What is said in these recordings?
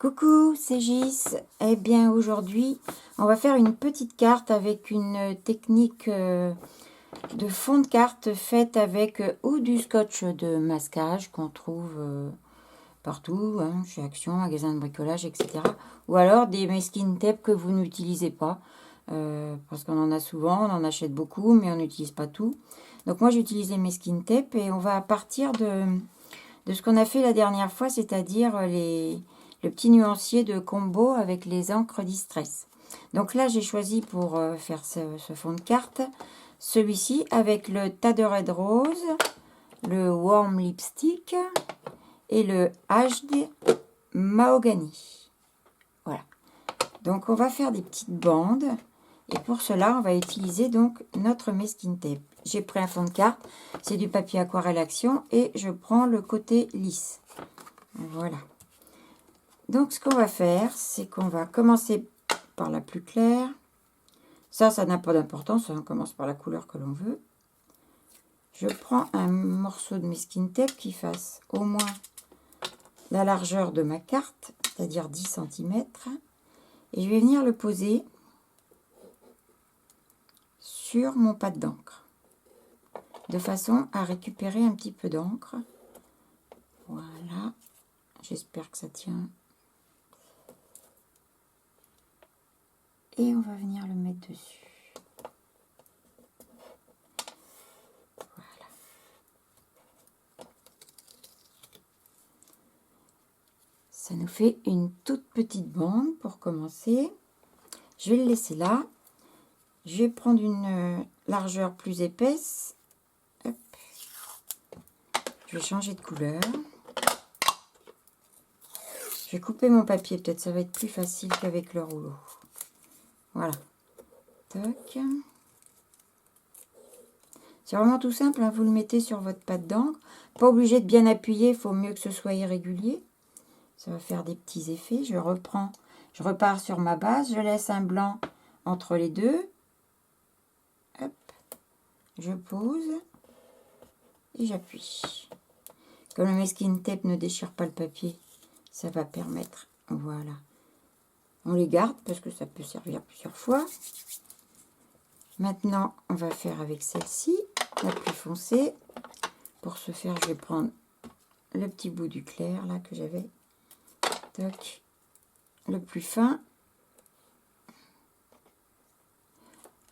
Coucou, c'est Gis. Eh bien, aujourd'hui, on va faire une petite carte avec une technique de fond de carte faite avec ou du scotch de masquage qu'on trouve partout, hein, chez Action, magasin de bricolage, etc. Ou alors des masking tape que vous n'utilisez pas. Parce qu'on en a souvent, on en achète beaucoup, mais on n'utilise pas tout. Donc moi, j'utilise les masking tape et on va partir de ce qu'on a fait la dernière fois, c'est-à-dire le petit nuancier de combo avec les encres Distress. Donc là, j'ai choisi pour faire ce fond de carte, celui-ci avec le tas de Red Rose, le Warm Lipstick et le HD Mahogany. Voilà. Donc on va faire des petites bandes. Et pour cela, on va utiliser donc notre masking tape. J'ai pris un fond de carte, c'est du papier aquarelle Action et je prends le côté lisse. Voilà. Donc ce qu'on va faire, c'est qu'on va commencer par la plus claire. Ça n'a pas d'importance, on commence par la couleur que l'on veut. Je prends un morceau de masking tape qui fasse au moins la largeur de ma carte, c'est-à-dire 10 cm. Et je vais venir le poser sur mon pad d'encre, de façon à récupérer un petit peu d'encre. Voilà, j'espère que ça tient. Et on va venir le mettre dessus. Voilà. Ça nous fait une toute petite bande pour commencer. Je vais le laisser là. Je vais prendre une largeur plus épaisse. Hop. Je vais changer de couleur. Je vais couper mon papier, peut-être ça va être plus facile qu'avec le rouleau. Voilà. Toc. C'est vraiment tout simple, hein. Vous le mettez sur votre pad d'encre. Pas obligé de bien appuyer, il faut mieux que ce soit irrégulier. Ça va faire des petits effets. Je reprends, je repars sur ma base, je laisse un blanc entre les deux. Hop. Je pose et j'appuie. Comme le masking tape ne déchire pas le papier, ça va permettre, voilà. On les garde parce que ça peut servir plusieurs fois. Maintenant, on va faire avec celle-ci, la plus foncée. Pour ce faire, je vais prendre le petit bout du clair là que j'avais. Toc. Le plus fin.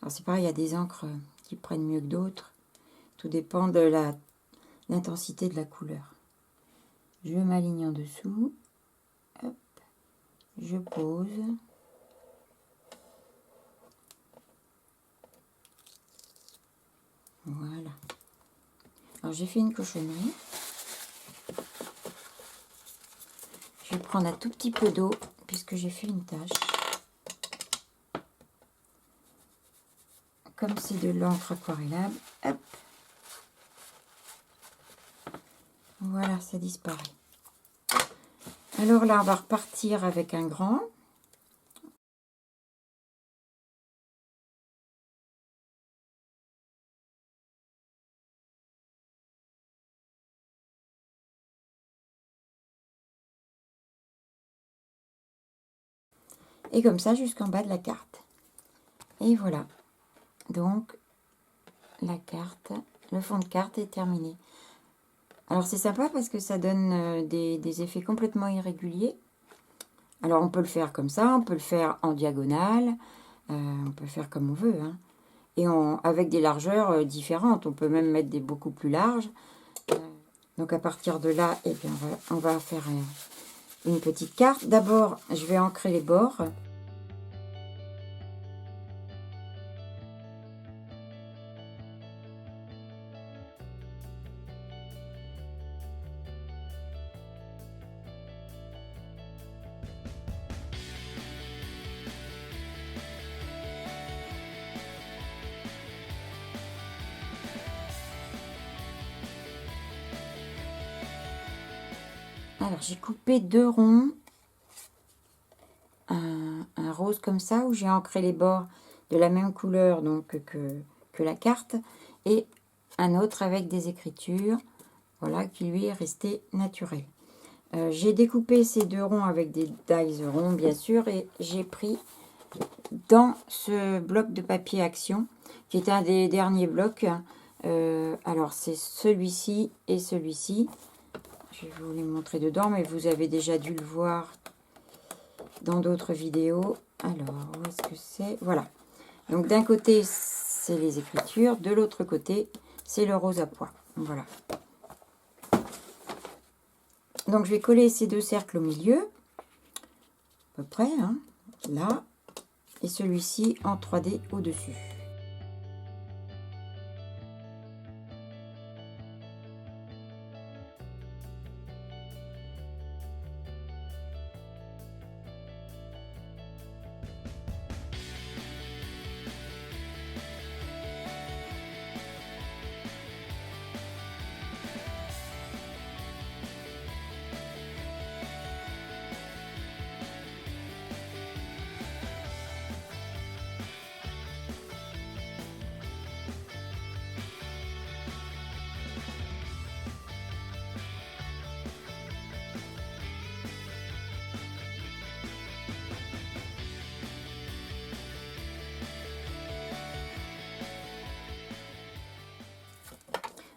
Alors c'est pareil, il y a des encres qui prennent mieux que d'autres. Tout dépend de l'intensité de la couleur. Je m'aligne en dessous. Hop. Je pose. Voilà. Alors j'ai fait une cochonnerie. Je vais prendre un tout petit peu d'eau puisque j'ai fait une tache. Comme c'est de l'encre aquarellable, hop. Voilà, ça disparaît. Alors là, on va repartir avec un grand. Et comme ça jusqu'en bas de la carte. Et voilà. Donc, la carte, le fond de carte est terminé. Alors c'est sympa parce que ça donne des effets complètement irréguliers. Alors on peut le faire comme ça, on peut le faire en diagonale, on peut le faire comme on veut, hein. Et avec des largeurs différentes, on peut même mettre des beaucoup plus larges. Donc à partir de là, eh bien, on va faire une petite carte. D'abord, je vais ancrer les bords. Alors j'ai coupé deux ronds, un rose comme ça, où j'ai ancré les bords de la même couleur donc que la carte, et un autre avec des écritures, voilà, qui lui est resté naturel. J'ai découpé ces 2 ronds avec des dies ronds, bien sûr, et j'ai pris dans ce bloc de papier Action, qui est un des derniers blocs. Alors, c'est celui-ci et celui-ci. Je vais vous les montrer dedans, mais vous avez déjà dû le voir dans d'autres vidéos. Alors, où est-ce que c'est? Voilà. Donc, d'un côté, c'est les écritures. De l'autre côté, c'est le rose à pois. Voilà. Donc, je vais coller ces 2 cercles au milieu. À peu près, hein, là. Et celui-ci en 3D au-dessus.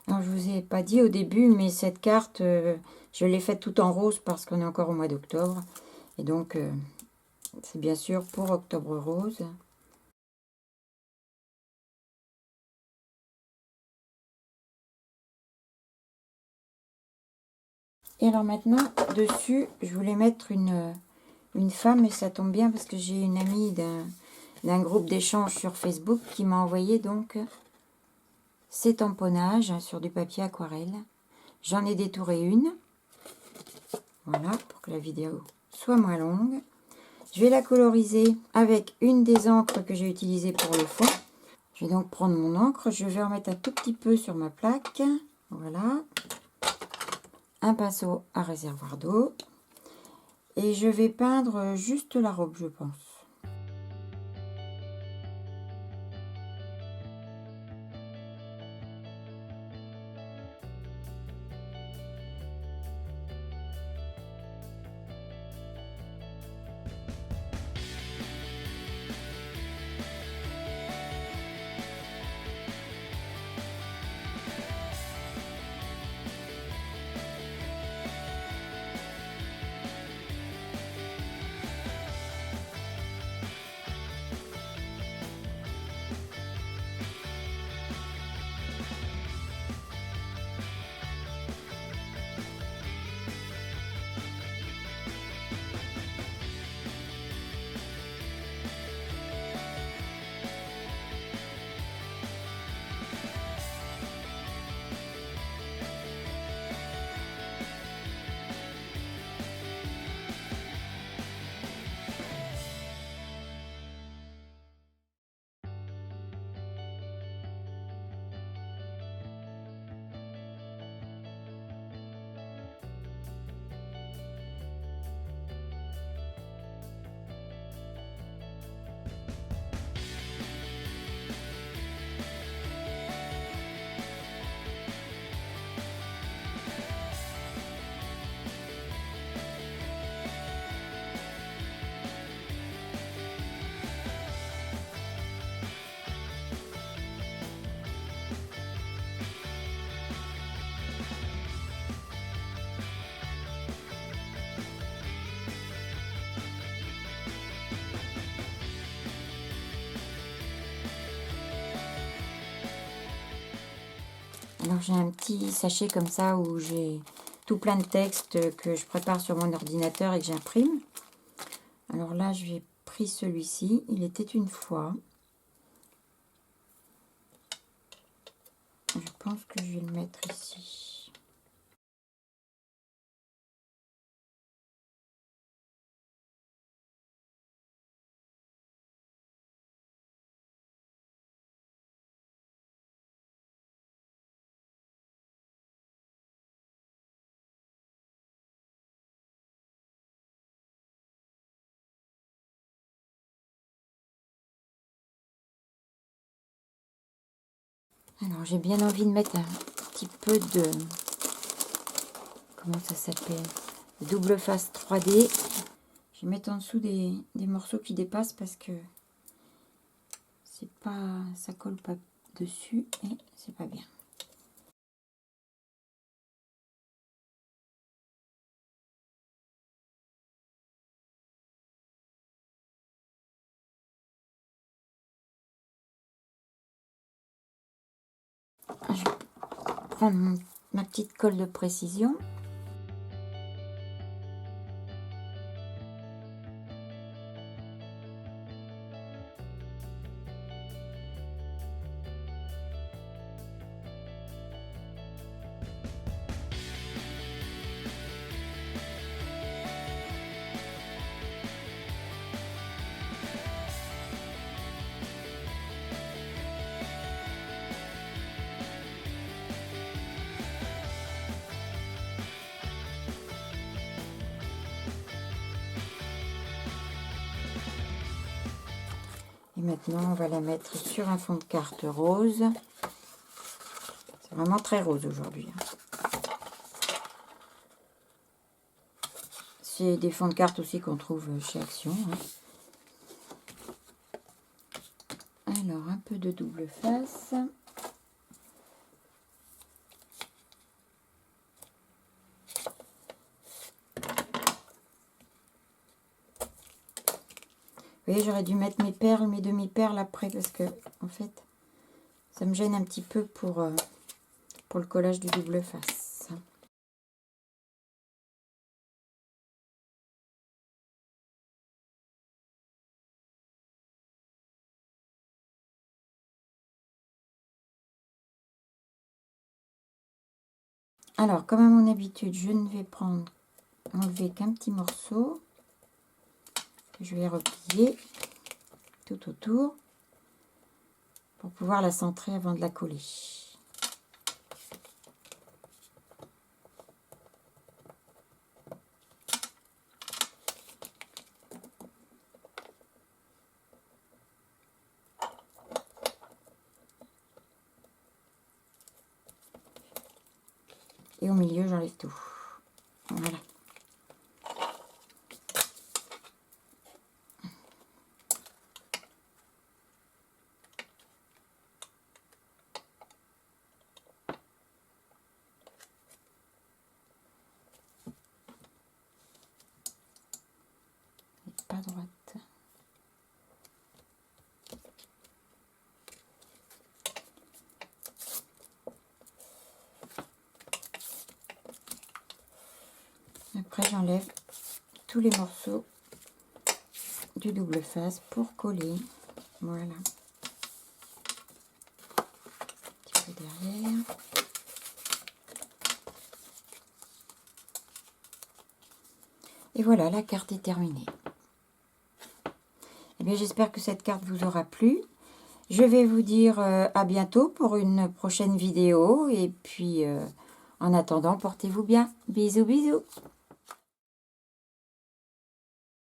Alors, je vous ai pas dit au début, mais cette carte, je l'ai faite tout en rose parce qu'on est encore au mois d'octobre. Et donc, c'est bien sûr pour Octobre Rose. Et alors maintenant, dessus, je voulais mettre une femme, et ça tombe bien parce que j'ai une amie d'un groupe d'échange sur Facebook qui m'a envoyé donc ces tamponnages sur du papier aquarelle. J'en ai détouré une. Voilà, pour que la vidéo soit moins longue. Je vais la coloriser avec une des encres que j'ai utilisées pour le fond. Je vais donc prendre mon encre. Je vais en mettre un tout petit peu sur ma plaque. Voilà. Un pinceau à réservoir d'eau. Et je vais peindre juste la robe, je pense. Alors j'ai un petit sachet comme ça où j'ai tout plein de textes que je prépare sur mon ordinateur et que j'imprime. Alors là, j'ai pris celui-ci. Il était une fois. Je pense que je vais le mettre ici. Alors j'ai bien envie de mettre un petit peu de... Comment ça s'appelle? double face 3D. Je vais mettre en dessous des morceaux qui dépassent parce que c'est pas, ça colle pas dessus et c'est pas bien. Je vais prendre ma petite colle de précision. Et maintenant, on va la mettre sur un fond de carte rose. C'est vraiment très rose aujourd'hui. C'est des fonds de carte aussi qu'on trouve chez Action. Alors, un peu de double face. Vous voyez, j'aurais dû mettre mes perles, mes demi-perles après parce que, en fait, ça me gêne un petit peu pour le collage du double face. Alors, comme à mon habitude, je ne vais enlever qu'un petit morceau que je vais replier tout autour pour pouvoir la centrer avant de la coller. Et au milieu, j'enlève tout. Voilà. Pas droite. Après, j'enlève tous les morceaux du double face pour coller. Voilà. Un petit peu derrière. Et voilà, la carte est terminée. Eh bien, j'espère que cette carte vous aura plu. Je vais vous dire à bientôt pour une prochaine vidéo. Et puis, en attendant, portez-vous bien. Bisous, bisous.